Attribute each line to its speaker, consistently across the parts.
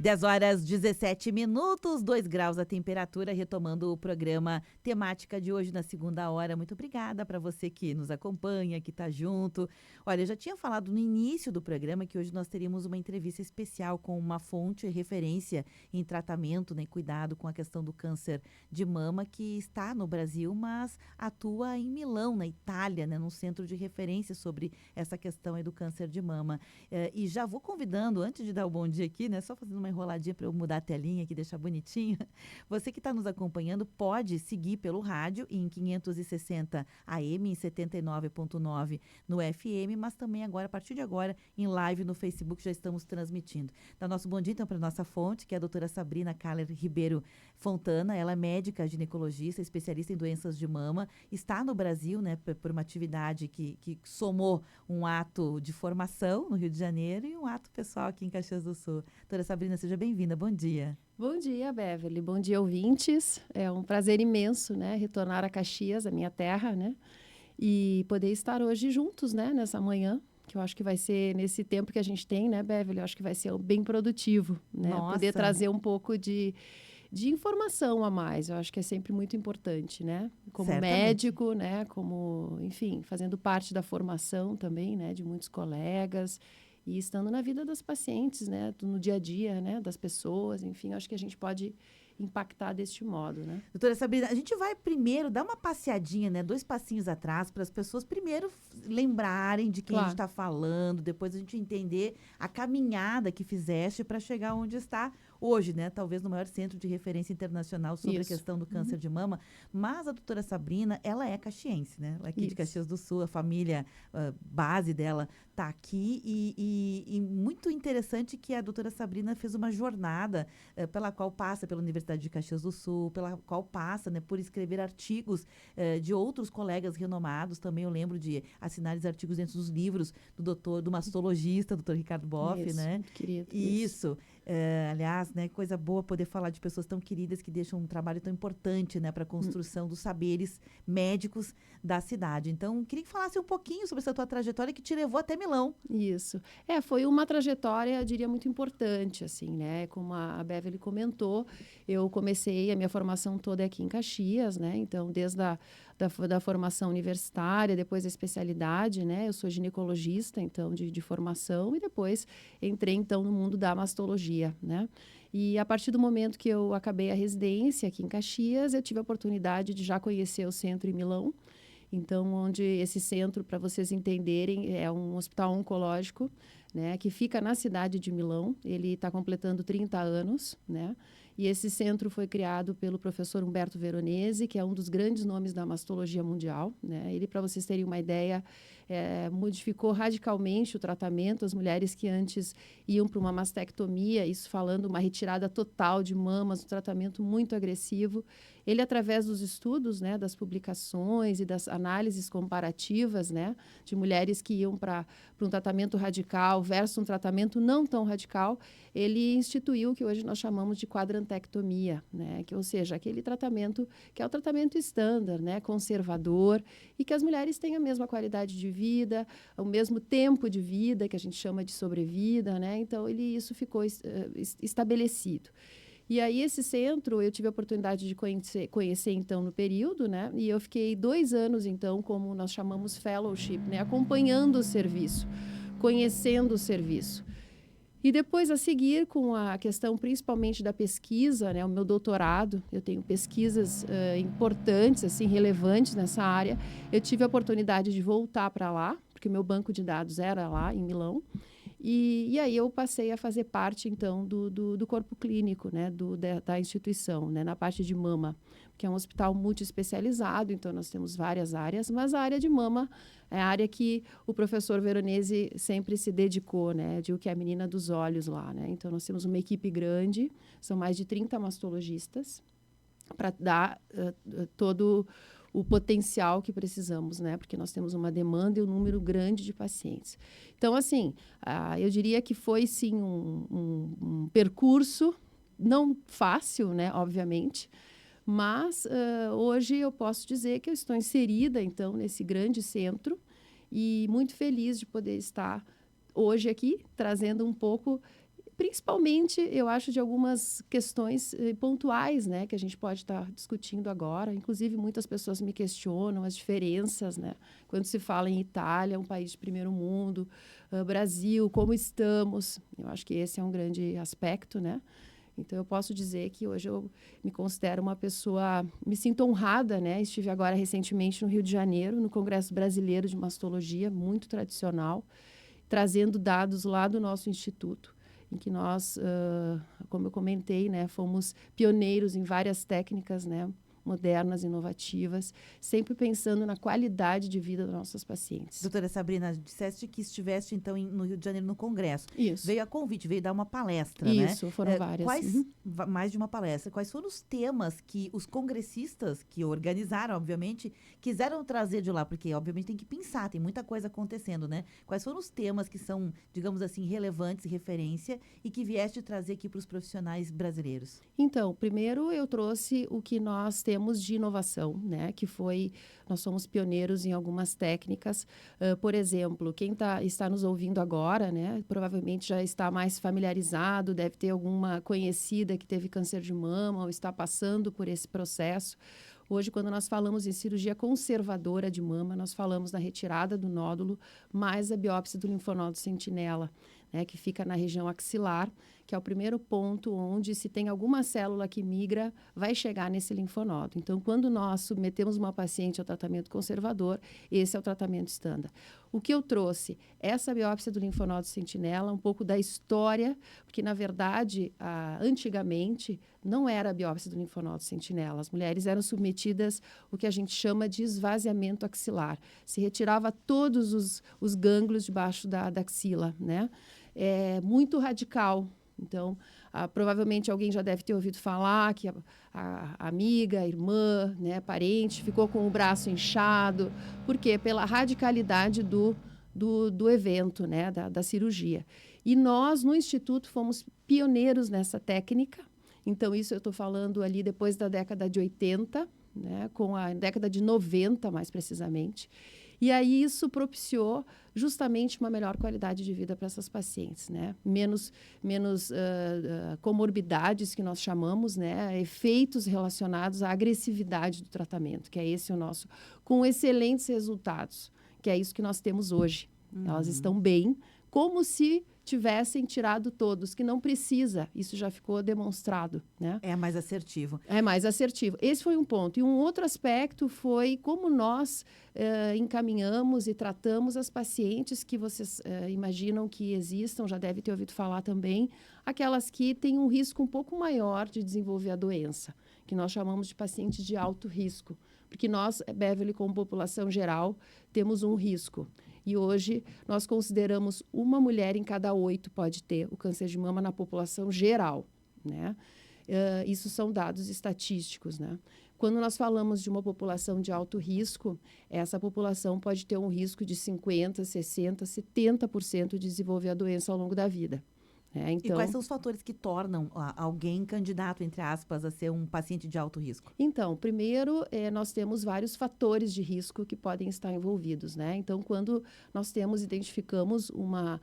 Speaker 1: 10 horas 17 minutos, 2 graus a temperatura, retomando o programa temática de hoje na segunda hora. Muito obrigada para você que nos acompanha, que está junto. Olha, eu já tinha falado no início do programa que hoje nós teríamos uma entrevista especial com uma fonte referência em tratamento, né, e cuidado com a questão do câncer de mama, que está no Brasil, mas atua em Milão, na Itália, né, num centro de referência sobre essa questão aí do câncer de mama. E já vou convidando, antes de dar o bom dia aqui, né, só fazendo uma enroladinha para eu mudar a telinha aqui, deixar bonitinho. Você que está nos acompanhando pode seguir pelo rádio em 560 AM, em 79.9 no FM, mas também agora, a partir de agora, em live no Facebook, já estamos transmitindo. Dá nosso bom dia, então, para a nossa fonte, que é a doutora Sabrina Kaller Ribeiro Fontana. Ela é médica ginecologista, especialista em doenças de mama, está no Brasil, né, por uma atividade que somou um ato de formação no Rio de Janeiro e um ato pessoal aqui em Caxias do Sul. Doutora Sabrina, seja bem-vinda. Bom dia.
Speaker 2: Bom dia, Beverly. Bom dia, ouvintes. É um prazer imenso, né, retornar a Caxias, a minha terra, né, e poder estar hoje juntos, né, nessa manhã, que eu acho que vai ser, nesse tempo que a gente tem, né, Beverly, eu acho que vai ser bem produtivo, né,
Speaker 1: Nossa.
Speaker 2: poder trazer um pouco de informação a mais. Eu acho que é sempre muito importante, né, como
Speaker 1: Certamente.
Speaker 2: médico, né, como, enfim, fazendo parte da formação também, né, de muitos colegas, e estando na vida das pacientes, né, no dia a dia, né, das pessoas, enfim, acho que a gente pode impactar deste modo, né?
Speaker 1: Doutora Sabrina, a gente vai primeiro dar uma passeadinha, né, 2 passinhos atrás, para as pessoas primeiro lembrarem de quem a gente está falando, depois a gente entender a caminhada que fizeste para chegar onde está hoje, né, talvez no maior centro de referência internacional sobre a questão do câncer de mama. Mas a doutora Sabrina, ela é caxiense, né? Ela é aqui de Caxias do Sul, a família base dela está aqui e muito interessante que a doutora Sabrina fez uma jornada pela qual passa pela Universidade de Caxias do Sul, pela qual passa, né, por escrever artigos de outros colegas renomados. Também eu lembro de assinar esses artigos dentro dos livros do mastologista, doutor Ricardo Boff,
Speaker 2: Isso,
Speaker 1: né?
Speaker 2: muito querido.
Speaker 1: Isso. Aliás, né, coisa boa poder falar de pessoas tão queridas que deixam um trabalho tão importante, né, para a construção dos saberes médicos da cidade. Então, queria que falasse um pouquinho sobre essa tua trajetória que te levou até Milão.
Speaker 2: Isso. Foi uma trajetória, eu diria, muito importante, assim, né? Como a Beverly comentou, eu comecei a minha formação toda aqui em Caxias, né? Então, desde da formação universitária, depois a especialidade, né? Eu sou ginecologista, então, de formação, e depois entrei, então, no mundo da mastologia, né? E a partir do momento que eu acabei a residência aqui em Caxias, eu tive a oportunidade de já conhecer o centro em Milão. Então, onde esse centro, para vocês entenderem, é um hospital oncológico, né, que fica na cidade de Milão. Ele está completando 30 anos, né? E esse centro foi criado pelo professor Umberto Veronese, que é um dos grandes nomes da mastologia mundial, né? Ele, para vocês terem uma ideia, modificou radicalmente o tratamento. As mulheres que antes iam para uma mastectomia, isso falando uma retirada total de mamas, um tratamento muito agressivo. Ele, através dos estudos, né, das publicações e das análises comparativas, né, de mulheres que iam para um tratamento radical versus um tratamento não tão radical, ele instituiu o que hoje nós chamamos de quadrantectomia, né, ou seja, aquele tratamento que é o tratamento estándar, né, conservador, e que as mulheres têm a mesma qualidade de vida, o mesmo tempo de vida, que a gente chama de sobrevida, né, então isso ficou estabelecido. E aí, esse centro, eu tive a oportunidade de conhecer então, no período, né? E eu fiquei 2 anos, então, como nós chamamos fellowship, né? Acompanhando o serviço, conhecendo o serviço. E depois, a seguir, com a questão principalmente da pesquisa, né? O meu doutorado, eu tenho pesquisas importantes, assim, relevantes nessa área. Eu tive a oportunidade de voltar para lá, porque o meu banco de dados era lá, em Milão. E aí eu passei a fazer parte, então, do corpo clínico, né, da instituição, né, na parte de mama, que é um hospital multiespecializado, então nós temos várias áreas, mas a área de mama é a área que o professor Veronese sempre se dedicou, né, digo que é a menina dos olhos lá, né, então nós temos uma equipe grande, são mais de 30 mastologistas, para dar todo o potencial que precisamos, né? Porque nós temos uma demanda e um número grande de pacientes. Então, assim, eu diria que foi, sim, um percurso não fácil, né? Obviamente, mas hoje eu posso dizer que eu estou inserida, então, nesse grande centro e muito feliz de poder estar hoje aqui, trazendo um pouco Principalmente, eu acho, de algumas questões pontuais, né, que a gente pode estar discutindo agora. Inclusive, muitas pessoas me questionam as diferenças, né, quando se fala em Itália, um país de primeiro mundo, Brasil, como estamos. Eu acho que esse é um grande aspecto, né? Então, eu posso dizer que hoje eu me considero uma pessoa, me sinto honrada, né? Estive agora recentemente no Rio de Janeiro, no Congresso Brasileiro de Mastologia, muito tradicional, trazendo dados lá do nosso instituto, em que nós, como eu comentei, né, fomos pioneiros em várias técnicas, né, modernas, inovativas, sempre pensando na qualidade de vida das nossas pacientes.
Speaker 1: Doutora Sabrina, disseste que estiveste, então, no Rio de Janeiro, no Congresso.
Speaker 2: Isso.
Speaker 1: Veio a convite, veio dar uma palestra, né?
Speaker 2: Isso, foram várias.
Speaker 1: Mais de uma palestra. Quais foram os temas que os congressistas, que organizaram, obviamente, quiseram trazer de lá? Porque, obviamente, tem que pensar, tem muita coisa acontecendo, né? Quais foram os temas que são, digamos assim, relevantes e referência e que vieste trazer aqui para os profissionais brasileiros?
Speaker 2: Então, primeiro eu trouxe o que nós temos de inovação, né? Que foi, nós somos pioneiros em algumas técnicas. Por exemplo, quem está nos ouvindo agora, né? Provavelmente já está mais familiarizado, deve ter alguma conhecida que teve câncer de mama ou está passando por esse processo. Hoje, quando nós falamos em cirurgia conservadora de mama, nós falamos na retirada do nódulo, mais a biópsia do linfonodo sentinela, né, que fica na região axilar, que é o primeiro ponto onde, se tem alguma célula que migra, vai chegar nesse linfonodo. Então, quando nós submetemos uma paciente ao tratamento conservador, esse é o tratamento estándar. O que eu trouxe? Essa biópsia do linfonodo sentinela, um pouco da história, porque, na verdade, antigamente, não era a biópsia do linfonodo sentinela. As mulheres eram submetidas ao que a gente chama de esvaziamento axilar. Se retirava todos os gânglios debaixo da axila, né? É muito radical. Então, provavelmente alguém já deve ter ouvido falar que a amiga, a irmã, né, parente, ficou com o braço inchado. Por quê? Pela radicalidade do evento, né, da cirurgia. E nós, no Instituto, fomos pioneiros nessa técnica. Então, isso eu estou falando ali depois da década de 80, né, com a década de 90, mais precisamente. E aí isso propiciou justamente uma melhor qualidade de vida para essas pacientes, né? Menos comorbidades, que nós chamamos, né? Efeitos relacionados à agressividade do tratamento, que é esse o nosso, com excelentes resultados, que é isso que nós temos hoje. Elas estão bem, como se tivessem tirado todos, que não precisa. Isso já ficou demonstrado, né?
Speaker 1: É mais assertivo.
Speaker 2: É mais assertivo. Esse foi um ponto. E um outro aspecto foi como nós encaminhamos e tratamos as pacientes que vocês imaginam que existam, já deve ter ouvido falar também, aquelas que têm um risco um pouco maior de desenvolver a doença, que nós chamamos de pacientes de alto risco. Porque nós, Beverly, como população geral, temos um risco. E hoje nós consideramos uma mulher em cada 8 pode ter o câncer de mama na população geral, né? Isso são dados estatísticos, né? Quando nós falamos de uma população de alto risco, essa população pode ter um risco de 50%, 60%, 70% de desenvolver a doença ao longo da vida. Então,
Speaker 1: e quais são os fatores que tornam alguém candidato, entre aspas, a ser um paciente de alto risco?
Speaker 2: Então, primeiro, nós temos vários fatores de risco que podem estar envolvidos, né? Então, quando nós identificamos uma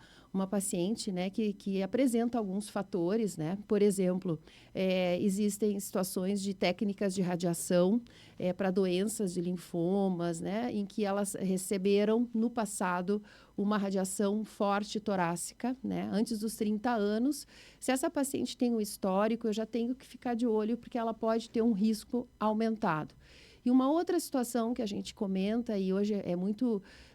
Speaker 2: paciente, né, que apresenta alguns fatores, né? Por exemplo, existem situações de técnicas de radiação para doenças de linfomas, né, em que elas receberam no passado uma radiação forte torácica, né, antes dos 30 anos. Se essa paciente tem um histórico, eu já tenho que ficar de olho, porque ela pode ter um risco aumentado. E uma outra situação que a gente comenta, e hoje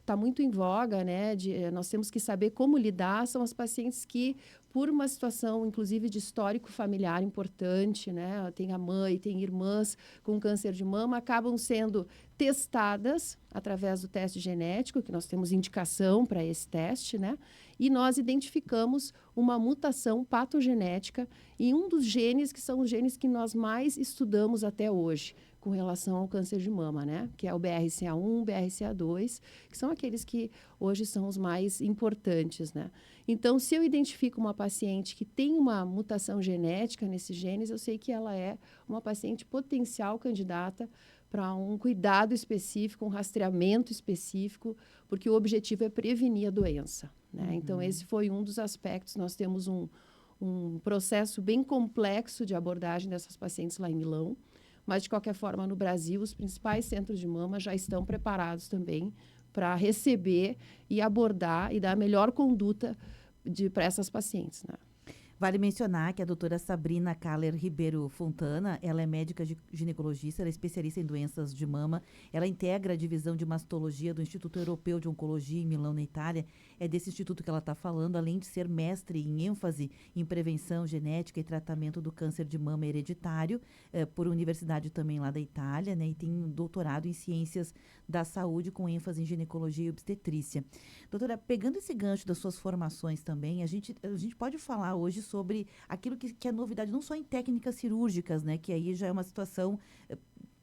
Speaker 2: está muito em voga, né, nós temos que saber como lidar, são as pacientes que, por uma situação, inclusive, de histórico familiar importante, né, tem a mãe, tem irmãs com câncer de mama, acabam sendo testadas através do teste genético, que nós temos indicação para esse teste, né, e nós identificamos uma mutação patogenética em um dos genes, que são os genes que nós mais estudamos até hoje, com relação ao câncer de mama, né? Que é o BRCA1, BRCA2, que são aqueles que hoje são os mais importantes, né? Então, se eu identifico uma paciente que tem uma mutação genética nesses genes, eu sei que ela é uma paciente potencial candidata para um cuidado específico, um rastreamento específico, porque o objetivo é prevenir a doença, né? Então, esse foi um dos aspectos. Nós temos um um processo bem complexo de abordagem dessas pacientes lá em Milão. Mas, de qualquer forma, no Brasil, os principais centros de mama já estão preparados também para receber e abordar e dar a melhor conduta para essas pacientes, né?
Speaker 1: Vale mencionar que a doutora Sabrina Kaller Ribeiro Fontana, ela é médica ginecologista, ela é especialista em doenças de mama, ela integra a divisão de mastologia do Instituto Europeu de Oncologia em Milão, na Itália. É desse instituto que ela está falando, além de ser mestre em ênfase em prevenção, genética e tratamento do câncer de mama hereditário, por universidade também lá da Itália, né? E tem um doutorado em ciências da saúde com ênfase em ginecologia e obstetrícia. Doutora, pegando esse gancho das suas formações também, a gente pode falar hoje sobre aquilo que é novidade, não só em técnicas cirúrgicas, né? Que aí já é uma situação,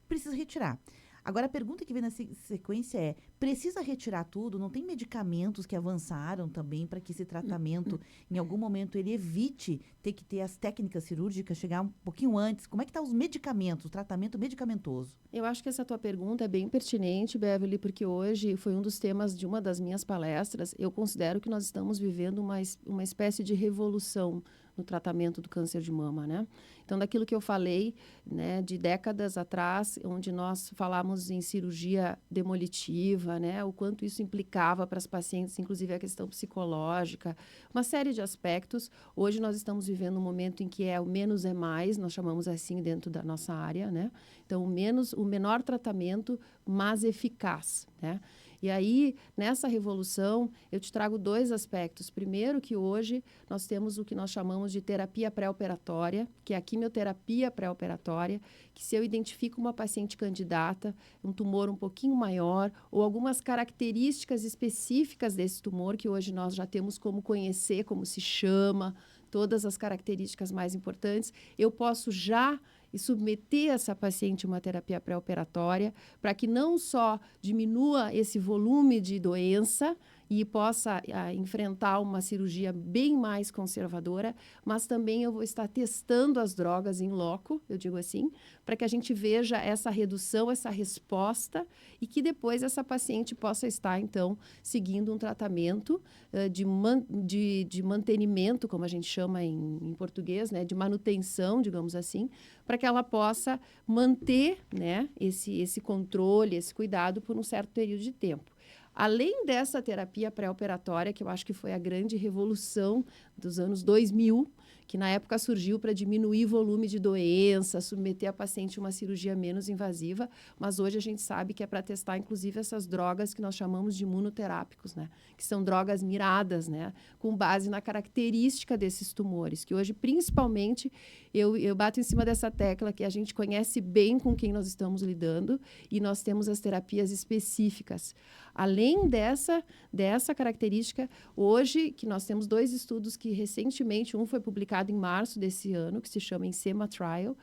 Speaker 1: precisa retirar. Agora, a pergunta que vem na sequência é, precisa retirar tudo? Não tem medicamentos que avançaram também para que esse tratamento, em algum momento, ele evite ter que ter as técnicas cirúrgicas, chegar um pouquinho antes? Como é que estão os medicamentos, o tratamento medicamentoso?
Speaker 2: Eu acho que essa tua pergunta é bem pertinente, Beverly, porque hoje foi um dos temas de uma das minhas palestras. Eu considero que nós estamos vivendo uma espécie de revolução no tratamento do câncer de mama, né? Então, daquilo que eu falei, né, de décadas atrás, onde nós falamos em cirurgia demolitiva, né, o quanto isso implicava para as pacientes, inclusive a questão psicológica, uma série de aspectos. Hoje nós estamos vivendo um momento em que o menos é mais, nós chamamos assim dentro da nossa área, né? Então, o menor tratamento, mas eficaz, né? E aí, nessa revolução, eu te trago 2 aspectos. Primeiro, que hoje nós temos o que nós chamamos de terapia pré-operatória, que é a quimioterapia pré-operatória, que se eu identifico uma paciente candidata, um tumor um pouquinho maior, ou algumas características específicas desse tumor, que hoje nós já temos como conhecer, como se chama, todas as características mais importantes, eu posso já submeter essa paciente a uma terapia pré-operatória para que não só diminua esse volume de doença e possa enfrentar uma cirurgia bem mais conservadora, mas também eu vou estar testando as drogas em loco, eu digo assim, para que a gente veja essa redução, essa resposta e que depois essa paciente possa estar, então, seguindo um tratamento de mantenimento, como a gente chama em português, né, de manutenção, digamos assim, para que ela possa manter, né, esse controle, esse cuidado por um certo período de tempo. Além dessa terapia pré-operatória, que eu acho que foi a grande revolução dos anos 2000, que na época surgiu para diminuir volume de doença, submeter a paciente a uma cirurgia menos invasiva, mas hoje a gente sabe que é para testar, inclusive, essas drogas que nós chamamos de imunoterápicos, né? Que são drogas miradas, né? Com base na característica desses tumores, que hoje, principalmente, eu bato em cima dessa tecla que a gente conhece bem com quem nós estamos lidando e nós temos as terapias específicas. Além dessa característica, hoje, que nós temos 2 estudos que recentemente, um foi publicado em março desse ano, que se chama Ensema Trial,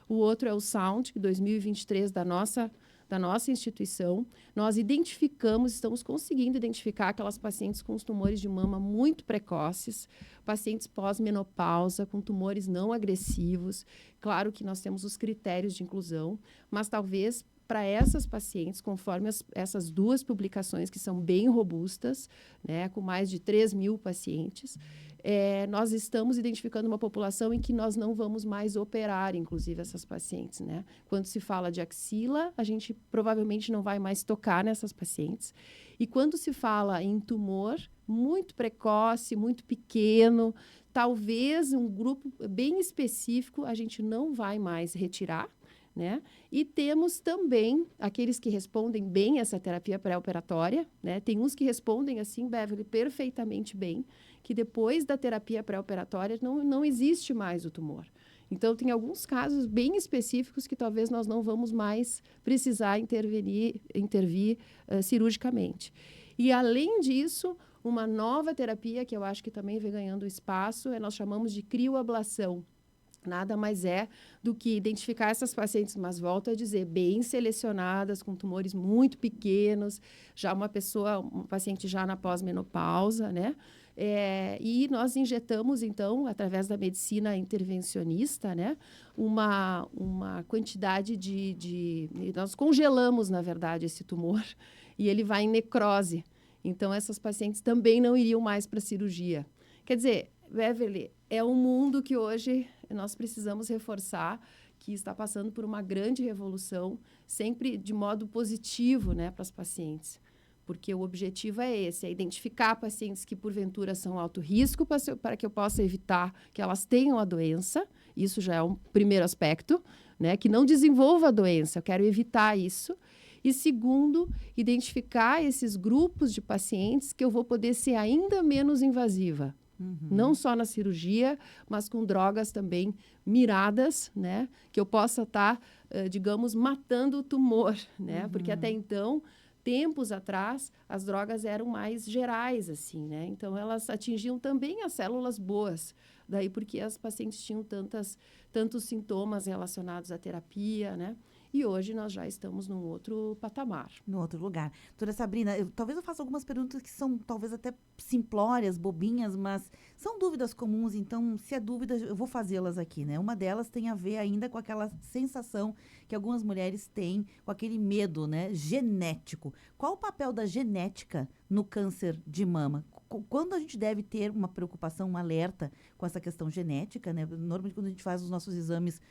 Speaker 2: o outro é o SOUND, que 2023, da nossa instituição, nós estamos conseguindo identificar aquelas pacientes com os tumores de mama muito precoces, pacientes pós-menopausa, com tumores não agressivos. Claro que nós temos os critérios de inclusão, mas talvez para essas pacientes, conforme essas 2 publicações que são bem robustas, né, com mais de 3.000 pacientes, nós estamos identificando uma população em que nós não vamos mais operar, inclusive, essas pacientes, né? Quando se fala de axila, a gente provavelmente não vai mais tocar nessas pacientes. E quando se fala em tumor muito precoce, muito pequeno, talvez um grupo bem específico, a gente não vai mais retirar, né? E temos também aqueles que respondem bem a essa terapia pré-operatória, né? Tem uns que respondem assim, Beverly, perfeitamente bem, que depois da terapia pré-operatória não existe mais o tumor. Então, tem alguns casos bem específicos que talvez nós não vamos mais precisar intervir cirurgicamente. E, além disso, uma nova terapia que eu acho que também vem ganhando espaço, nós chamamos de crioablação. Nada mais é do que identificar essas pacientes, mas volto a dizer, bem selecionadas, com tumores muito pequenos, já uma paciente já na pós-menopausa, né? E nós injetamos, então, através da medicina intervencionista, né? Uma quantidade nós congelamos, na verdade, esse tumor e ele vai em necrose. Então, essas pacientes também não iriam mais para a cirurgia. Quer dizer, Beverly, é um mundo que hoje nós precisamos reforçar, que está passando por uma grande revolução, sempre de modo positivo, né, para as pacientes. Porque o objetivo é esse, é identificar pacientes que, porventura, são alto risco para que eu possa evitar que elas tenham a doença. Isso já é um primeiro aspecto, né, que não desenvolva a doença, eu quero evitar isso. E segundo, identificar esses grupos de pacientes que eu vou poder ser ainda menos invasiva. Não só na cirurgia, mas com drogas também miradas, né? Que eu possa estar, digamos, matando o tumor, né? Porque até então, tempos atrás, as drogas eram mais gerais, assim, né? Então, elas atingiam também as células boas. Daí porque as pacientes tinham tantos sintomas relacionados à terapia, né? E hoje nós já estamos num outro patamar.
Speaker 1: No outro lugar. Doutora Sabrina, talvez eu faça algumas perguntas que são talvez até simplórias, bobinhas, mas são dúvidas comuns, então se é dúvida, eu vou fazê-las aqui, né? Uma delas tem a ver ainda com aquela sensação que algumas mulheres têm, com aquele medo, né, genético. Qual o papel da genética no câncer de mama? Quando a gente deve ter uma preocupação, um alerta com essa questão genética, né? Normalmente, quando a gente faz os nossos exames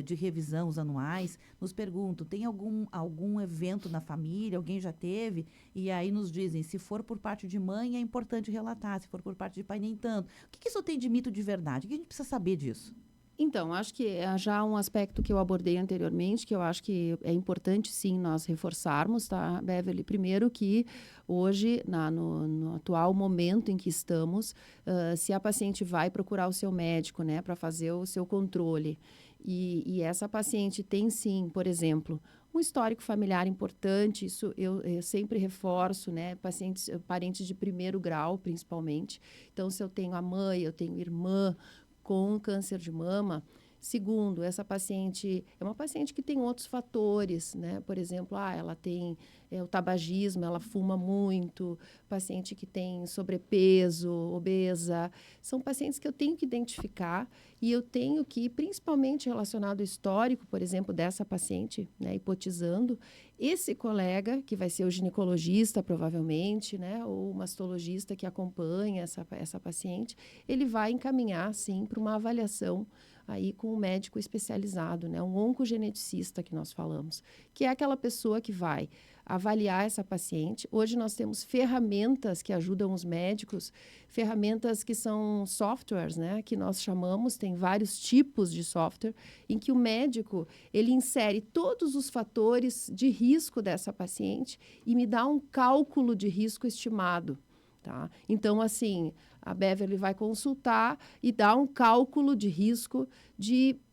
Speaker 1: de revisão, os anuais, nos perguntam, tem algum evento na família, alguém já teve? E aí nos dizem, se for por parte de mãe, é importante relatar, se for por parte de pai, nem tanto. O que isso tem de mito de verdade? O que a gente precisa saber disso?
Speaker 2: Então, acho que é já um aspecto que eu abordei anteriormente, que eu acho que é importante, sim, nós reforçarmos, tá, Beverly? Primeiro que hoje, no atual momento em que estamos, se a paciente vai procurar o seu médico, né, para fazer o seu controle, e essa paciente tem, sim, por exemplo, um histórico familiar importante, isso eu sempre reforço, né, parentes de primeiro grau, principalmente. Então, se eu tenho a mãe, eu tenho irmã com câncer de mama. Segundo, essa paciente é uma paciente que tem outros fatores, né? Por exemplo, ela tem o tabagismo, ela fuma muito, paciente que tem sobrepeso, obesa. São pacientes que eu tenho que identificar e eu tenho que, principalmente relacionado ao histórico, por exemplo, dessa paciente, né, hipotizando, esse colega, que vai ser o ginecologista, provavelmente, né, ou o mastologista que acompanha essa paciente, ele vai encaminhar, sim, para uma avaliação aí com um médico especializado, né, um oncogeneticista que nós falamos, que é aquela pessoa que vai avaliar essa paciente. Hoje nós temos ferramentas que ajudam os médicos, ferramentas que são softwares, né, que nós chamamos, tem vários tipos de software, em que o médico, ele insere todos os fatores de risco dessa paciente e me dá um cálculo de risco estimado. Tá? Então, assim, a Beverly vai consultar e dar um cálculo de risco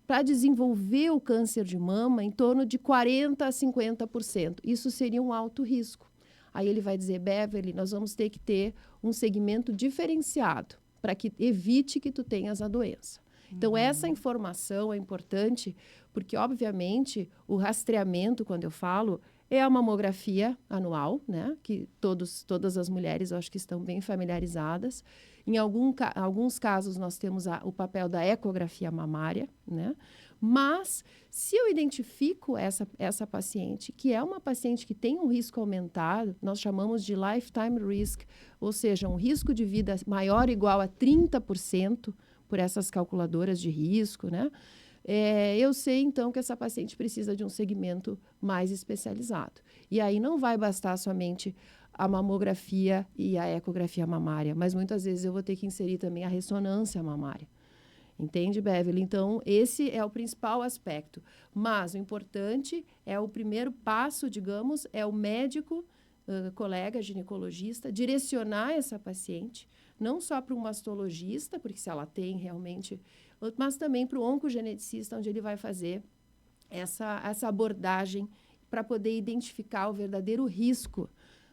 Speaker 2: para desenvolver o câncer de mama em torno de 40% a 50%. Isso seria um alto risco. Aí ele vai dizer, Beverly, nós vamos ter que ter um segmento diferenciado para que evite que tu tenhas a doença. Então, essa informação é importante porque, obviamente, o rastreamento, quando eu falo, é a mamografia anual, né? Que todas as mulheres, eu acho que estão bem familiarizadas. Em alguns casos, nós temos o papel da ecografia mamária, né? Mas, se eu identifico essa paciente, que é uma paciente que tem um risco aumentado, nós chamamos de lifetime risk, ou seja, um risco de vida maior ou igual a 30% por essas calculadoras de risco, né? Eu sei, então, que essa paciente precisa de um segmento mais especializado. E aí não vai bastar somente a mamografia e a ecografia mamária, mas muitas vezes eu vou ter que inserir também a ressonância mamária. Entende, Beverly? Então, esse é o principal aspecto. Mas o importante é o primeiro passo, digamos, é o médico, colega ginecologista, direcionar essa paciente, não só para um mastologista, porque se ela tem realmente, mas também para o oncogeneticista, onde ele vai fazer essa abordagem para poder identificar o verdadeiro risco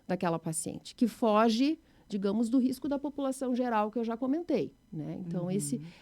Speaker 2: daquela paciente, que foge, digamos, do risco da população geral que eu já comentei, né? Então,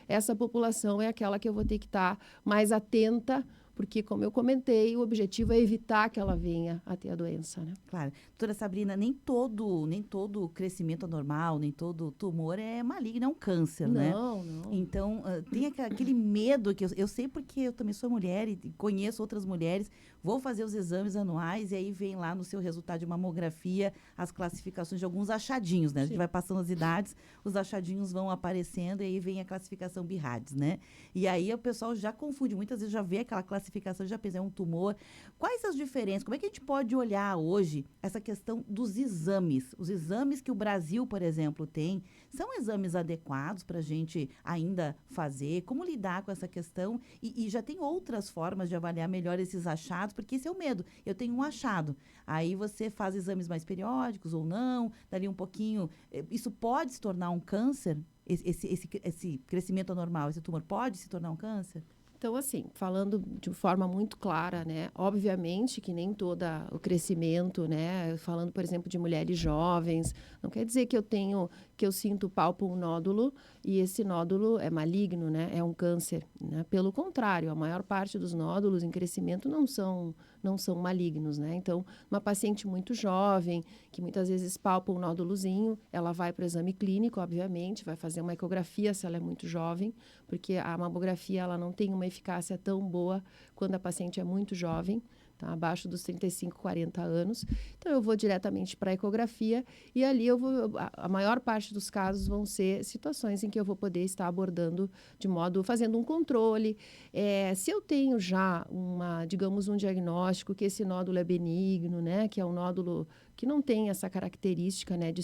Speaker 2: essa população é aquela que eu vou ter que estar mais atenta, porque, como eu comentei, o objetivo é evitar que ela venha a ter a doença, né?
Speaker 1: Claro. Doutora Sabrina, nem todo crescimento anormal, nem todo tumor é maligno, é um câncer, né?
Speaker 2: Não, não.
Speaker 1: Então, tem aquele medo que eu sei porque eu também sou mulher e conheço outras mulheres, vou fazer os exames anuais e aí vem lá no seu resultado de mamografia as classificações de alguns achadinhos, né? A gente
Speaker 2: Sim.
Speaker 1: vai passando as idades, os achadinhos vão aparecendo e aí vem a classificação BIRADS, né? E aí o pessoal já confunde, muitas vezes já vê aquela classificação, já pensa, é um tumor. Quais as diferenças? Como é que a gente pode olhar hoje essa questão dos exames? Os exames que o Brasil, por exemplo, tem, são exames adequados para a gente ainda fazer? Como lidar com essa questão? E já tem outras formas de avaliar melhor esses achados, porque esse é o medo. Eu tenho um achado. Aí você faz exames mais periódicos ou não, dali um pouquinho. Isso pode se tornar um câncer? Esse crescimento anormal, esse tumor pode se tornar um câncer?
Speaker 2: Então, assim, falando de forma muito clara, né? Obviamente que nem todo o crescimento, né? Falando, por exemplo, de mulheres jovens, não quer dizer que eu sinto palpo um nódulo e esse nódulo é maligno, né? É um câncer, né? Pelo contrário, a maior parte dos nódulos em crescimento não são malignos, né? Então, uma paciente muito jovem, que muitas vezes palpa um nódulozinho, ela vai para o exame clínico, obviamente, vai fazer uma ecografia se ela é muito jovem, porque a mamografia ela não tem uma eficácia tão boa quando a paciente é muito jovem, tá? Abaixo dos 35, 40 anos. Então, eu vou diretamente para a ecografia e ali a maior parte dos casos vão ser situações em que eu vou poder estar abordando fazendo um controle. Se eu tenho já digamos, um diagnóstico que esse nódulo é benigno, né? Que é um nódulo que não tem essa característica, né, de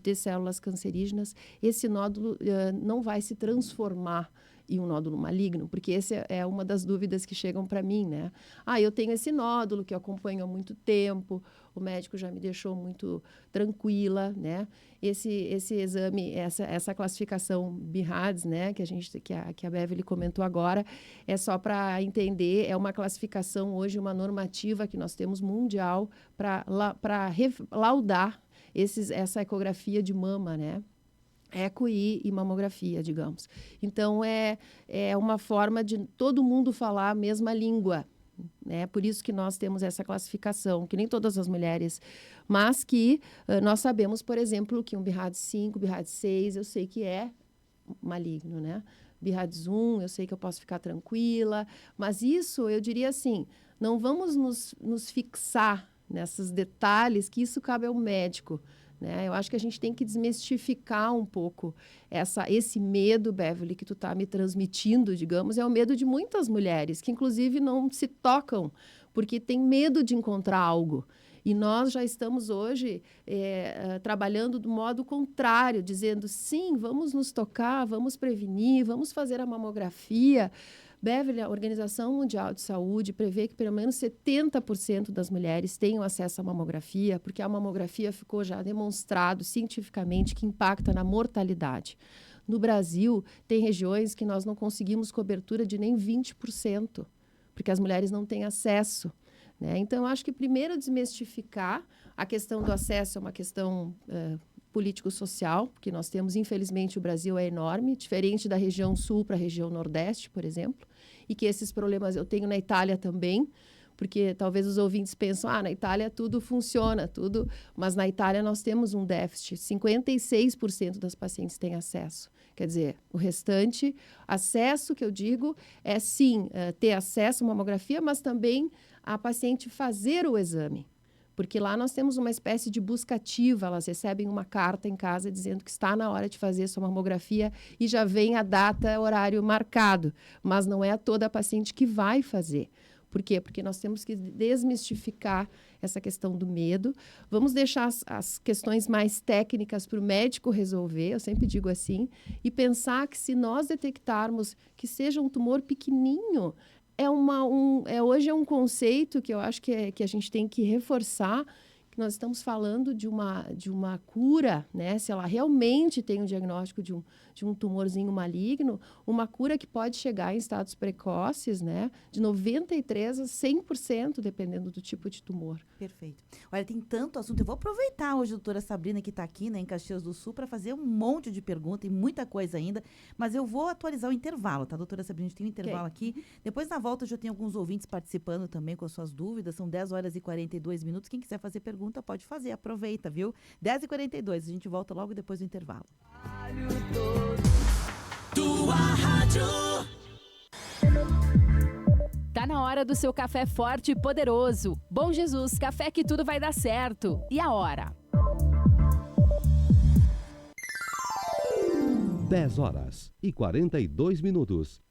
Speaker 2: ter células cancerígenas, esse nódulo não vai se transformar em um nódulo maligno, porque essa é uma das dúvidas que chegam para mim, né? Eu tenho esse nódulo que eu acompanho há muito tempo, o médico já me deixou muito tranquila, né? Esse exame, essa classificação BIRADS, né, que a Beverly comentou agora, é só para entender, é uma classificação hoje, uma normativa que nós temos mundial para laudar essa ecografia de mama, né? ECO e mamografia, digamos. Então, é uma forma de todo mundo falar a mesma língua, né? Por isso que nós temos essa classificação, que nem todas as mulheres, mas que nós sabemos, por exemplo, que um BIRADS 5, BIRADS 6, eu sei que é maligno, né? BIRADS 1, eu sei que eu posso ficar tranquila, mas isso, eu diria assim, não vamos nos fixar nesses detalhes, que isso cabe ao médico, né? Eu acho que a gente tem que desmistificar um pouco esse medo, Beverly, que tu está me transmitindo, digamos, é o medo de muitas mulheres, que inclusive não se tocam, porque tem medo de encontrar algo. E nós já estamos hoje trabalhando do modo contrário, dizendo, sim, vamos nos tocar, vamos prevenir, vamos fazer a mamografia. Beverly, a Organização Mundial de Saúde prevê que pelo menos 70% das mulheres tenham acesso à mamografia, porque a mamografia ficou já demonstrado cientificamente que impacta na mortalidade. No Brasil, tem regiões que nós não conseguimos cobertura de nem 20%, porque as mulheres não têm acesso, né? Então, eu acho que primeiro desmistificar a questão do acesso é uma questão político-social, porque nós temos, infelizmente, o Brasil é enorme, diferente da região sul para a região nordeste, por exemplo, e que esses problemas eu tenho na Itália também, porque talvez os ouvintes pensam, na Itália tudo funciona, tudo, mas na Itália nós temos um déficit, 56% das pacientes têm acesso. Quer dizer, o restante, acesso, que eu digo, é sim, ter acesso à mamografia, mas também a paciente fazer o exame. Porque lá nós temos uma espécie de busca ativa, elas recebem uma carta em casa dizendo que está na hora de fazer sua mamografia e já vem a data, horário marcado, mas não é toda a paciente que vai fazer. Por quê? Porque nós temos que desmistificar essa questão do medo. Vamos deixar as questões mais técnicas para o médico resolver, eu sempre digo assim, e pensar que se nós detectarmos que seja um tumor pequenininho, hoje é um conceito que eu acho que a gente tem que reforçar, nós estamos falando de uma cura, né? Se ela realmente tem um diagnóstico de um tumorzinho maligno, uma cura que pode chegar em estados precoces, né? De 93% a 100%, dependendo do tipo de tumor.
Speaker 1: Perfeito. Olha, tem tanto assunto. Eu vou aproveitar hoje a doutora Sabrina, que está aqui, né, em Caxias do Sul, para fazer um monte de perguntas e muita coisa ainda, mas eu vou atualizar o intervalo, tá, doutora Sabrina? A gente tem um intervalo aqui. Depois, na volta, eu já tenho alguns ouvintes participando também com as suas dúvidas. São 10 horas e 42 minutos. Quem quiser fazer pergunta, pode fazer. Aproveita, viu? 10h42. A gente volta logo depois do intervalo.
Speaker 3: Tua rádio.
Speaker 4: Tá na hora do seu café forte e poderoso. Bom Jesus, café que tudo vai dar certo. E a hora?
Speaker 5: 10h42.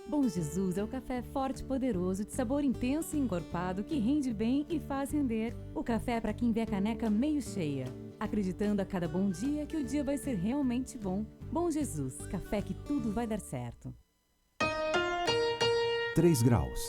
Speaker 6: Bom Jesus é o café forte e poderoso, de sabor intenso e encorpado, que rende bem e faz render. O café é para quem vê a caneca meio cheia, acreditando a cada bom dia que o dia vai ser realmente bom. Bom Jesus, café que tudo vai dar certo.
Speaker 7: 3 graus.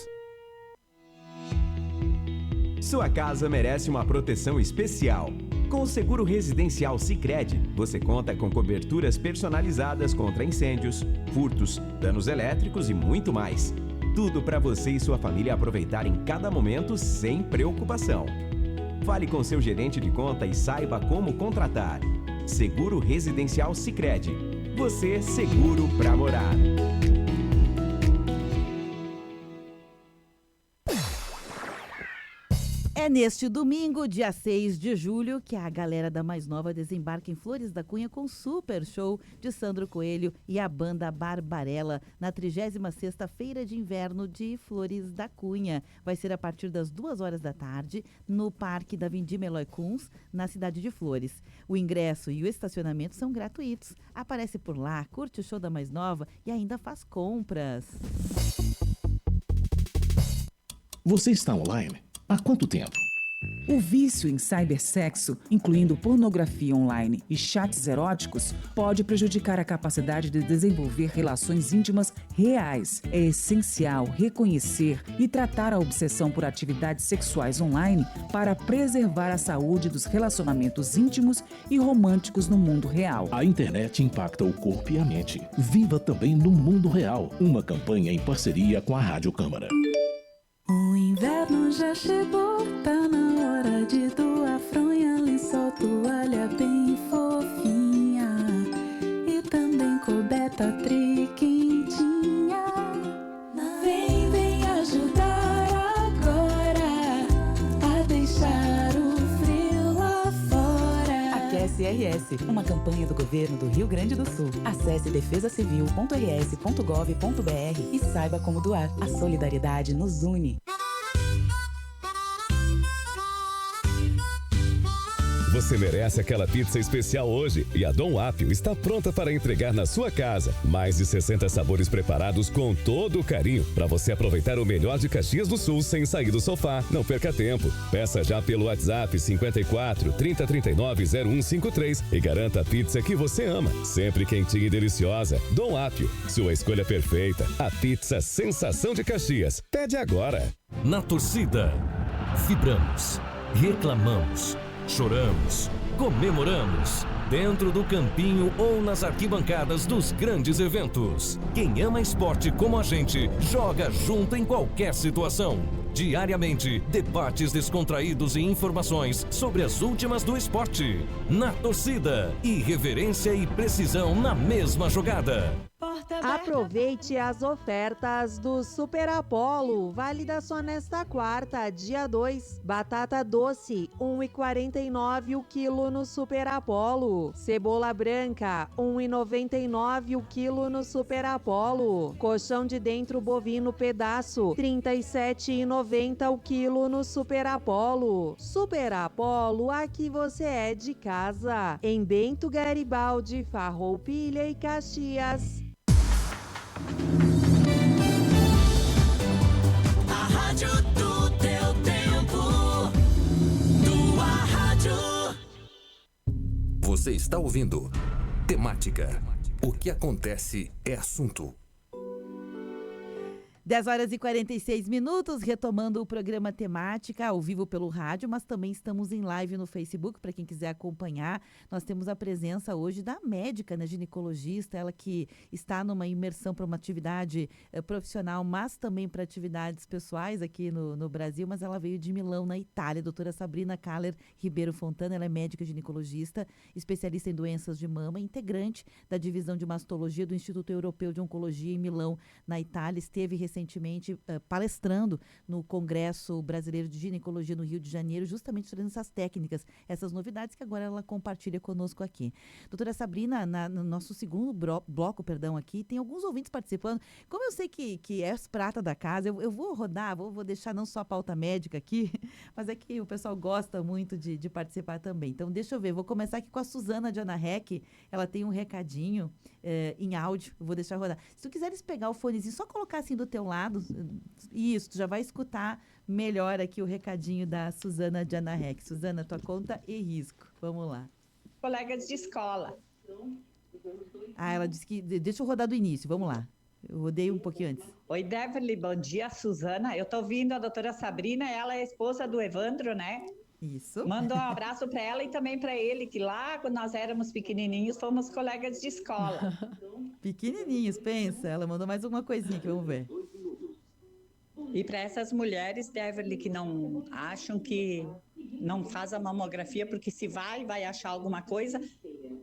Speaker 7: Sua casa merece uma proteção especial. Com o seguro residencial Sicredi, você conta com coberturas personalizadas contra incêndios, furtos, danos elétricos e muito mais. Tudo para você e sua família aproveitarem cada momento sem preocupação. Fale com seu gerente de conta e saiba como contratar. Seguro residencial Sicredi. Você seguro para morar.
Speaker 1: É neste domingo, dia 6 de julho, que a galera da Mais Nova desembarca em Flores da Cunha com o super show de Sandro Coelho e a banda Barbarella na 36ª Feira de Inverno de Flores da Cunha. Vai ser a partir das 2 horas da tarde no Parque da Vindima Eloy Kunz, na cidade de Flores. O ingresso e o estacionamento são gratuitos. Aparece por lá, curte o show da Mais Nova e ainda faz compras.
Speaker 8: Você está online? Há quanto tempo?
Speaker 9: O vício em cibersexo, incluindo pornografia online e chats eróticos, pode prejudicar a capacidade de desenvolver relações íntimas reais. É essencial reconhecer e tratar a obsessão por atividades sexuais online para preservar a saúde dos relacionamentos íntimos e românticos no mundo real.
Speaker 8: A internet impacta o corpo e a mente. Viva também no mundo real. Uma campanha em parceria com a Rádio Câmara.
Speaker 10: O inverno já chegou, tá na hora de doar fronha, lençol, toalha bem fofinha e também coberta triquentinha. Vem ajudar agora a deixar o frio lá fora.
Speaker 11: Aquece RS, uma campanha do governo do Rio Grande do Sul. Acesse defesacivil.rs.gov.br e saiba como doar. A solidariedade nos une.
Speaker 12: Você merece aquela pizza especial hoje e a Dom Apio está pronta para entregar na sua casa. Mais de 60 sabores preparados com todo o carinho para você aproveitar o melhor de Caxias do Sul sem sair do sofá. Não perca tempo. Peça já pelo WhatsApp 54 3039 0153 e garanta a pizza que você ama. Sempre quentinha e deliciosa. Dom Apio, sua escolha perfeita. A pizza sensação de Caxias. Pede agora.
Speaker 13: Na torcida, vibramos, reclamamos, choramos, comemoramos, dentro do campinho ou nas arquibancadas dos grandes eventos. Quem ama esporte como a gente, joga junto em qualquer situação. Diariamente, debates descontraídos e informações sobre as últimas do esporte. Na torcida, irreverência e precisão na mesma jogada.
Speaker 14: Aproveite as ofertas do Super Apollo, válida só nesta quarta, dia 2. Batata doce, R$ 1,49 o quilo no Super Apollo. Cebola branca, R$ 1,99 o quilo no Super Apollo. Colchão de dentro bovino pedaço, R$ 37,90 o quilo no Super Apollo. Super Apollo, aqui você é de casa. Em Bento Garibaldi, Farroupilha e Caxias.
Speaker 3: A rádio do teu tempo. Tua rádio.
Speaker 13: Você está ouvindo Temática. O que acontece é assunto.
Speaker 1: 10 horas e 46 minutos, retomando o programa Temática, ao vivo pelo rádio, mas também estamos em live no Facebook, para quem quiser acompanhar. Nós temos a presença hoje da médica, né, ginecologista, ela que está numa imersão para uma atividade profissional, mas também para atividades pessoais aqui no Brasil, mas ela veio de Milão, na Itália, a doutora Sabrina Kaller Ribeiro Fontana. Ela é médica ginecologista, especialista em doenças de mama, integrante da divisão de mastologia do Instituto Europeu de Oncologia em Milão, na Itália. Esteve recentemente palestrando no Congresso Brasileiro de Ginecologia no Rio de Janeiro, justamente trazendo essas técnicas, essas novidades que agora ela compartilha conosco aqui. Doutora Sabrina, no nosso segundo bloco, aqui, tem alguns ouvintes participando. Como eu sei que é prata da casa, eu vou rodar, vou deixar não só a pauta médica aqui, mas é que o pessoal gosta muito de participar também. Então, deixa eu ver, vou começar aqui com a Suzana de Anarrec. Ela tem um recadinho em áudio, eu vou deixar rodar. Se tu quiseres pegar o fonezinho, só colocar assim do teu lado, isso, tu já vai escutar melhor aqui o recadinho da Suzana de Anarrec. Suzana, tua conta e risco. Vamos lá.
Speaker 5: Colegas de escola.
Speaker 1: Ela disse que... Deixa eu rodar do início, vamos lá. Eu rodei um pouquinho antes.
Speaker 5: Oi, Deverly, bom dia, Suzana. Eu tô ouvindo a doutora Sabrina, ela é a esposa do Evandro, né?
Speaker 1: Isso.
Speaker 5: Manda um abraço para ela e também para ele, que lá, quando nós éramos pequenininhos, fomos colegas de escola.
Speaker 1: Pequenininhos, pensa. Ela mandou mais alguma coisinha que vamos ver.
Speaker 5: E para essas mulheres, Deverly, que não acham que não faz a mamografia, porque se vai achar alguma coisa,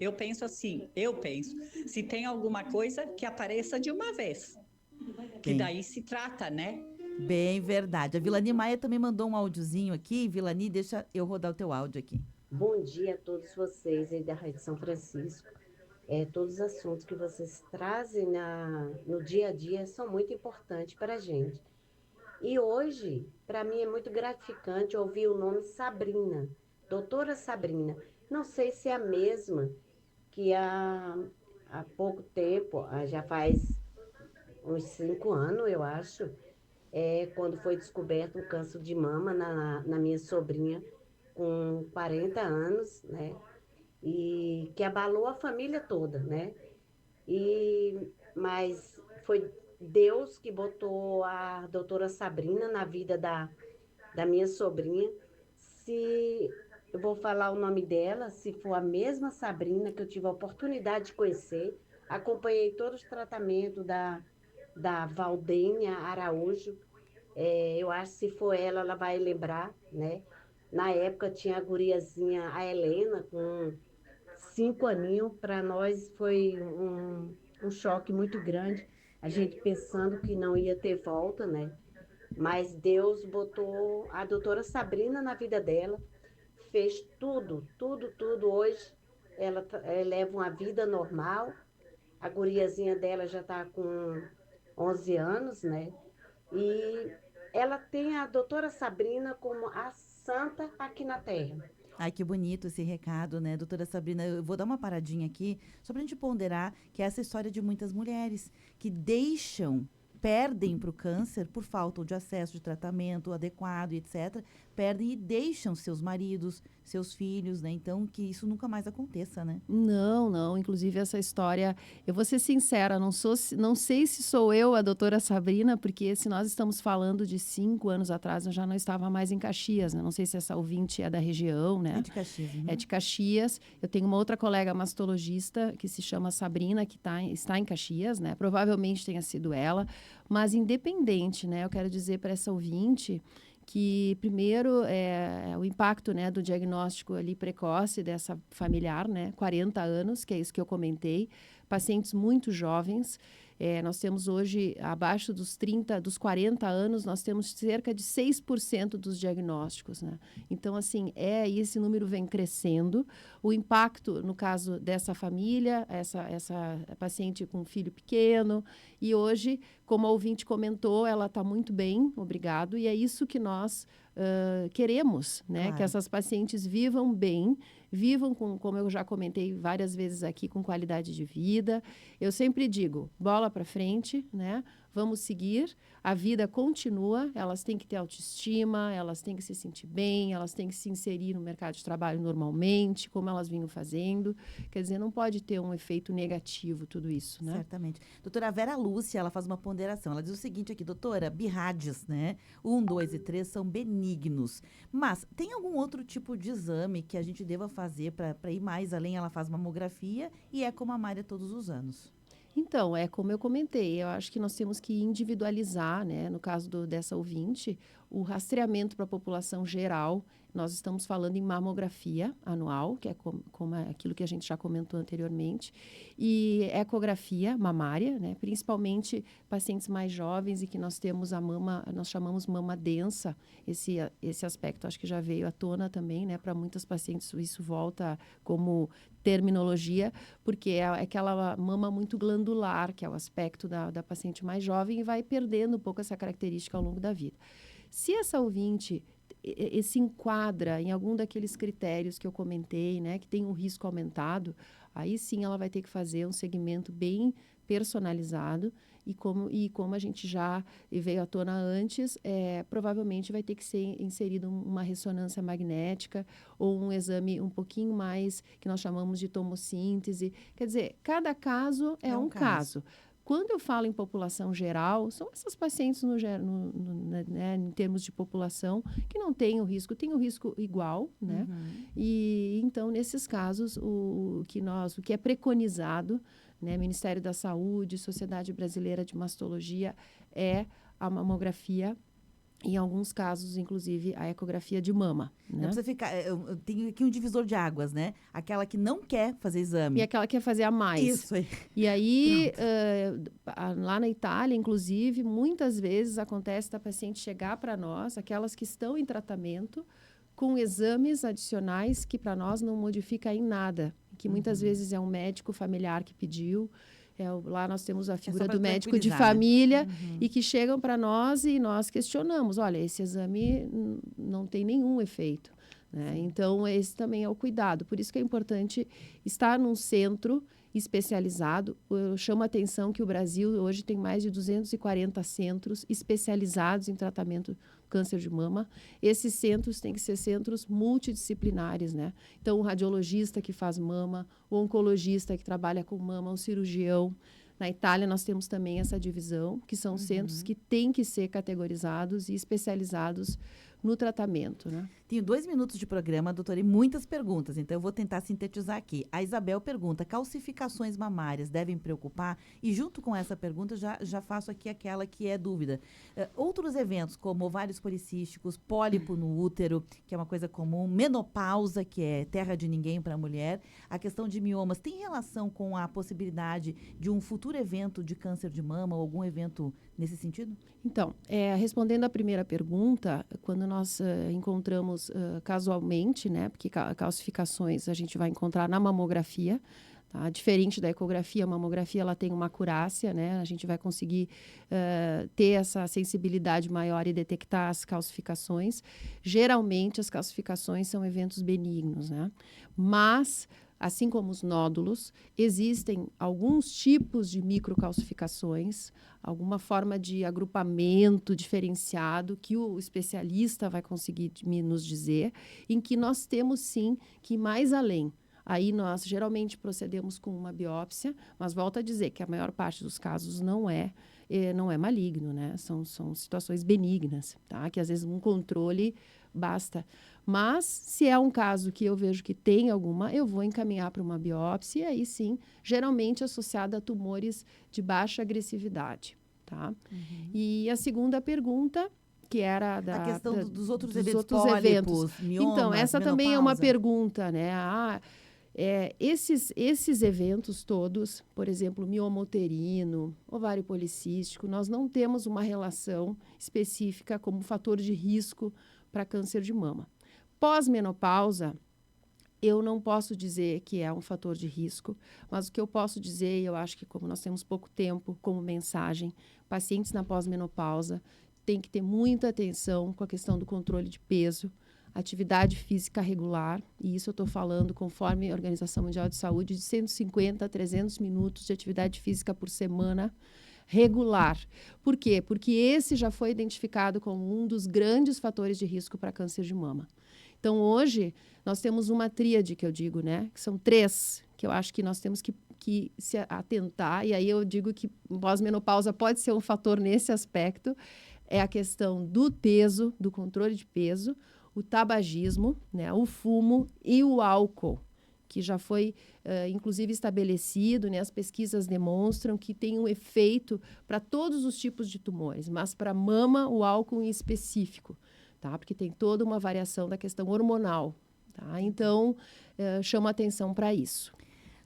Speaker 5: eu penso, se tem alguma coisa, que apareça de uma vez. Que daí se trata, né?
Speaker 1: Bem verdade. A Vilani Maia também mandou um áudiozinho aqui. Vilani, deixa eu rodar o teu áudio aqui.
Speaker 15: Bom dia a todos vocês aí da Rádio São Francisco. Todos os assuntos que vocês trazem no dia a dia são muito importantes para a gente. E hoje, para mim, é muito gratificante ouvir o nome Sabrina, doutora Sabrina. Não sei se é a mesma que há pouco tempo, já faz uns 5 anos, eu acho, quando foi descoberto um câncer de mama na minha sobrinha, com 40 anos, né? E que abalou a família toda, né? Mas foi Deus que botou a doutora Sabrina na vida da minha sobrinha. Se eu vou falar o nome dela, se for a mesma Sabrina que eu tive a oportunidade de conhecer, acompanhei todos os tratamentos da Valdênia Araújo. Eu acho que se for ela vai lembrar, né? Na época tinha a guriazinha, a Helena, com 5 aninhos. Para nós foi um choque muito grande. A gente pensando que não ia ter volta, né? Mas Deus botou a doutora Sabrina na vida dela, fez tudo. Hoje ela leva uma vida normal. A guriazinha dela já está com 11 anos, né? E ela tem a doutora Sabrina como a santa aqui na Terra.
Speaker 1: Ai, que bonito esse recado, né, doutora Sabrina? Eu vou dar uma paradinha aqui, só pra gente ponderar que é essa história de muitas mulheres que perdem para o câncer por falta de acesso de tratamento adequado, etc. Perdem e deixam seus maridos, seus filhos, né? Então, que isso nunca mais aconteça, né?
Speaker 2: Não. Inclusive, essa história... Eu vou ser sincera, não sei se sou eu a doutora Sabrina, porque se nós estamos falando de 5 anos atrás, eu já não estava mais em Caxias, né? Não sei se essa ouvinte é da região, né?
Speaker 1: É de Caxias. Né?
Speaker 2: É de Caxias. Eu tenho uma outra colega mastologista que se chama Sabrina, que está em Caxias, né? Provavelmente tenha sido ela. Mas independente, né? Eu quero dizer para essa ouvinte que, primeiro, o impacto, né, do diagnóstico ali precoce dessa familiar, né? 40 anos, que é isso que eu comentei. Pacientes muito jovens. Nós temos hoje, abaixo dos 40 anos, nós temos cerca de 6% dos diagnósticos, né? Então, assim, esse número vem crescendo. O impacto, no caso dessa família, essa paciente com um filho pequeno, e hoje, como a ouvinte comentou, ela está muito bem, obrigado, e é isso que nós queremos, né? Claro. Que essas pacientes vivam bem, vivam como eu já comentei várias vezes aqui, com qualidade de vida. Eu sempre digo, bola para frente, né? Vamos seguir, a vida continua, elas têm que ter autoestima, elas têm que se sentir bem, elas têm que se inserir no mercado de trabalho normalmente, como elas vinham fazendo. Quer dizer, não pode ter um efeito negativo tudo isso, né?
Speaker 1: Certamente. Doutora Vera Lúcia, ela faz uma ponderação. Ela diz o seguinte aqui, doutora, birrádios, né? 1, 2 e 3 são benignos. Mas tem algum outro tipo de exame que a gente deva fazer para ir mais além? Ela faz mamografia e ecomamária todos os anos.
Speaker 2: Então, é como eu comentei, eu acho que nós temos que individualizar, né? No caso dessa ouvinte, o rastreamento para a população geral. Nós estamos falando em mamografia anual, que é como aquilo que a gente já comentou anteriormente, e ecografia mamária, né? Principalmente pacientes mais jovens e que nós temos a mama, nós chamamos mama densa, esse aspecto acho que já veio à tona também, né? Para muitas pacientes isso volta como terminologia, porque é aquela mama muito glandular, que é o aspecto da paciente mais jovem e vai perdendo um pouco essa característica ao longo da vida. Se essa ouvinte se enquadra em algum daqueles critérios que eu comentei, né, que tem um risco aumentado, aí sim ela vai ter que fazer um segmento bem personalizado e como a gente já veio à tona antes, provavelmente vai ter que ser inserido uma ressonância magnética ou um exame um pouquinho mais, que nós chamamos de tomossíntese. Quer dizer, cada caso é um caso. Quando eu falo em população geral, são essas pacientes né, em termos de população que não têm o risco, tem o risco igual, né? E então, nesses casos, o que é preconizado, né, Ministério da Saúde, Sociedade Brasileira de Mastologia, é a mamografia. Em alguns casos, inclusive, a ecografia de mama. Né?
Speaker 1: Não precisa ficar... Eu tenho aqui um divisor de águas, né? Aquela que não quer fazer exame.
Speaker 2: E aquela que quer fazer a mais.
Speaker 1: Isso aí.
Speaker 2: E aí, lá na Itália, inclusive, muitas vezes acontece da paciente chegar para nós, aquelas que estão em tratamento, com exames adicionais que para nós não modifica em nada. Que muitas vezes é um médico familiar que pediu. Lá nós temos a figura do médico de família, né? E que chegam para nós e nós questionamos, olha, esse exame não tem nenhum efeito, né? Então, esse também é o cuidado. Por isso que é importante estar num centro especializado. Eu chamo a atenção que o Brasil hoje tem mais de 240 centros especializados em tratamento do câncer de mama. Esses centros têm que ser centros multidisciplinares, né? Então, o radiologista que faz mama, o oncologista que trabalha com mama, o cirurgião. Na Itália, nós temos também essa divisão, que são centros que têm que ser categorizados e especializados no tratamento, né?
Speaker 1: Tenho 2 minutos de programa, doutora, e muitas perguntas, então eu vou tentar sintetizar aqui. A Isabel pergunta, calcificações mamárias devem preocupar? E junto com essa pergunta, já faço aqui aquela que é dúvida. Outros eventos, como ovários policísticos, pólipo no útero, que é uma coisa comum, menopausa, que é terra de ninguém para a mulher, a questão de miomas, tem relação com a possibilidade de um futuro evento de câncer de mama ou algum evento nesse sentido?
Speaker 2: Então, respondendo à primeira pergunta, quando nós encontramos casualmente, né, porque calcificações a gente vai encontrar na mamografia, tá? Diferente da ecografia, a mamografia ela tem uma acurácia, né, a gente vai conseguir ter essa sensibilidade maior e detectar as calcificações. Geralmente, as calcificações são eventos benignos, né, mas assim como os nódulos, existem alguns tipos de microcalcificações, alguma forma de agrupamento diferenciado que o especialista vai conseguir nos dizer, em que nós temos sim que ir mais além. Aí nós geralmente procedemos com uma biópsia, mas volto a dizer que a maior parte dos casos não é maligno, né? São situações benignas, tá? Que às vezes um controle basta. Mas, se é um caso que eu vejo que tem alguma, eu vou encaminhar para uma biópsia, e aí sim, geralmente associada a tumores de baixa agressividade, tá? E a segunda pergunta, que era
Speaker 1: a questão dos outros eventos,
Speaker 2: miomas, então, essa também é uma pergunta, né? Esses eventos todos, por exemplo, mioma uterino, ovário policístico, nós não temos uma relação específica como fator de risco para câncer de mama. Pós-menopausa, eu não posso dizer que é um fator de risco, mas o que eu posso dizer, eu acho que como nós temos pouco tempo como mensagem, pacientes na pós-menopausa têm que ter muita atenção com a questão do controle de peso, atividade física regular, e isso eu estou falando conforme a Organização Mundial de Saúde, de 150 a 300 minutos de atividade física por semana, regular. Por quê? Porque esse já foi identificado como um dos grandes fatores de risco para câncer de mama. Então, hoje, nós temos uma tríade, que eu digo, né? Que são 3, que eu acho que nós temos que se atentar, e aí eu digo que pós-menopausa pode ser um fator nesse aspecto, é a questão do peso, do controle de peso, o tabagismo, né, o fumo e o álcool, que já foi, inclusive, estabelecido, né, as pesquisas demonstram que tem um efeito para todos os tipos de tumores, mas para mama, o álcool em específico, tá? Porque tem toda uma variação da questão hormonal, tá? Então, chama atenção para isso.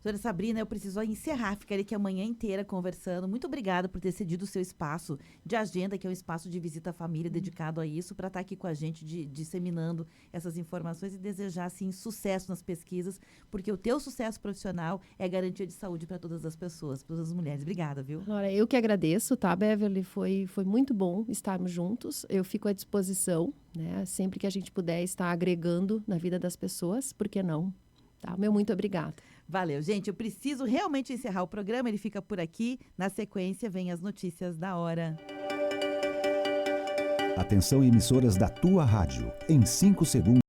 Speaker 1: Doutora Sabrina, eu preciso encerrar, ficaria aqui a manhã inteira conversando. Muito obrigada por ter cedido o seu espaço de agenda, que é um espaço de visita à família dedicado a isso, para estar aqui com a gente, disseminando essas informações e desejar, assim, sucesso nas pesquisas, porque o teu sucesso profissional é garantia de saúde para todas as pessoas, para todas as mulheres. Obrigada, viu?
Speaker 2: Laura, eu que agradeço, tá, Beverly? Foi muito bom estarmos juntos. Eu fico à disposição, né? Sempre que a gente puder estar agregando na vida das pessoas, por que não? Tá? Meu muito obrigada.
Speaker 1: Valeu, gente. Eu preciso realmente encerrar o programa. Ele fica por aqui. Na sequência, vem as notícias da hora.
Speaker 16: Atenção, emissoras da tua rádio. Em 5 segundos.